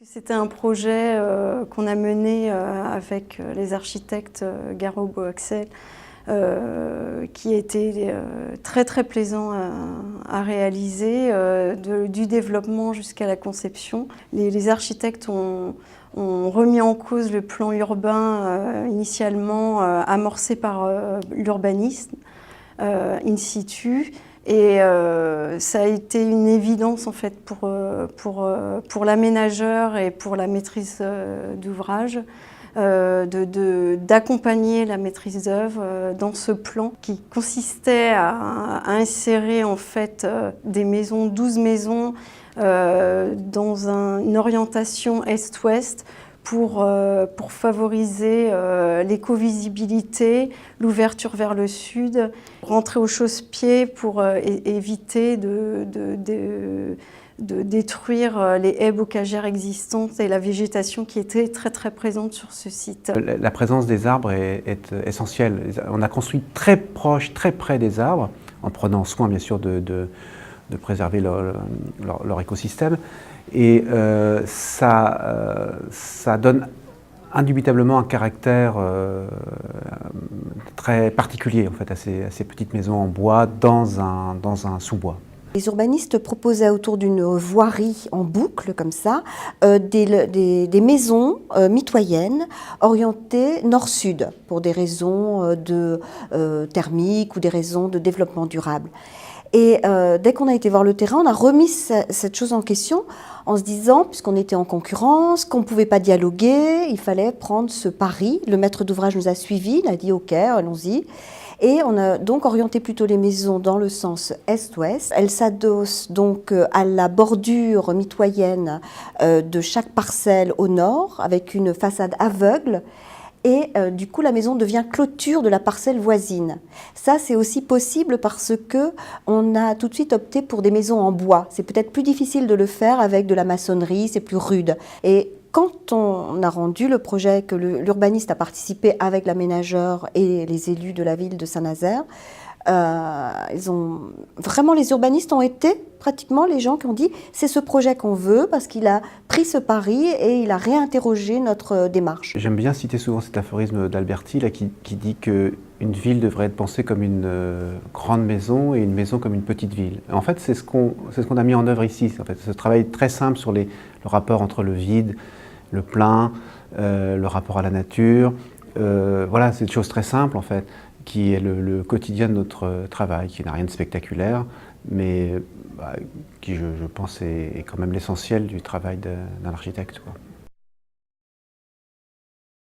C'était un projet qu'on a mené avec les architectes Garot-Boaxel, qui était très très plaisant à réaliser, du développement jusqu'à la conception. Les architectes ont remis en cause le plan urbain initialement amorcé par l'urbanisme in situ. Et ça a été une évidence en fait pour l'aménageur et pour la maîtrise d'ouvrage d'accompagner la maîtrise d'œuvre dans ce plan qui consistait à insérer en fait des maisons, 12 maisons dans une orientation est-ouest pour favoriser l'éco-visibilité, l'ouverture vers le sud, rentrer au chausse-pied pour éviter de détruire les haies bocagères existantes et la végétation qui était très très présente sur ce site. La présence des arbres est essentielle. On a construit très proche, très près des arbres, en prenant soin bien sûr de préserver leur écosystème. Et ça donne indubitablement un caractère très particulier en fait, à ces petites maisons en bois dans un sous-bois. Les urbanistes proposaient autour d'une voirie en boucle, comme ça, des maisons mitoyennes orientées nord-sud pour des raisons thermiques ou des raisons de développement durable. Et dès qu'on a été voir le terrain, on a remis cette chose en question en se disant, puisqu'on était en concurrence, qu'on ne pouvait pas dialoguer, il fallait prendre ce pari. Le maître d'ouvrage nous a suivis, il a dit « ok, allons-y ». Et on a donc orienté plutôt les maisons dans le sens est-ouest. Elles s'adossent donc à la bordure mitoyenne de chaque parcelle au nord, avec une façade aveugle. Et du coup, la maison devient clôture de la parcelle voisine. Ça, c'est aussi possible parce que on a tout de suite opté pour des maisons en bois. C'est peut-être plus difficile de le faire avec de la maçonnerie, c'est plus rude. Et quand on a rendu le projet, que l'urbaniste a participé avec l'aménageur et les élus de la ville de Saint-Nazaire, les urbanistes ont été pratiquement les gens qui ont dit c'est ce projet qu'on veut parce qu'il a pris ce pari et il a réinterrogé notre démarche. J'aime bien citer souvent cet aphorisme d'Alberti là, qui dit qu'une ville devrait être pensée comme une grande maison et une maison comme une petite ville. En fait, c'est ce qu'on a mis en œuvre ici. En fait, ce travail très simple sur le rapport entre le vide, le plein, le rapport à la nature. Voilà, c'est une chose très simple en fait, qui est le quotidien de notre travail, qui n'a rien de spectaculaire, mais qui, je pense, est quand même l'essentiel du travail d'un architecte, quoi.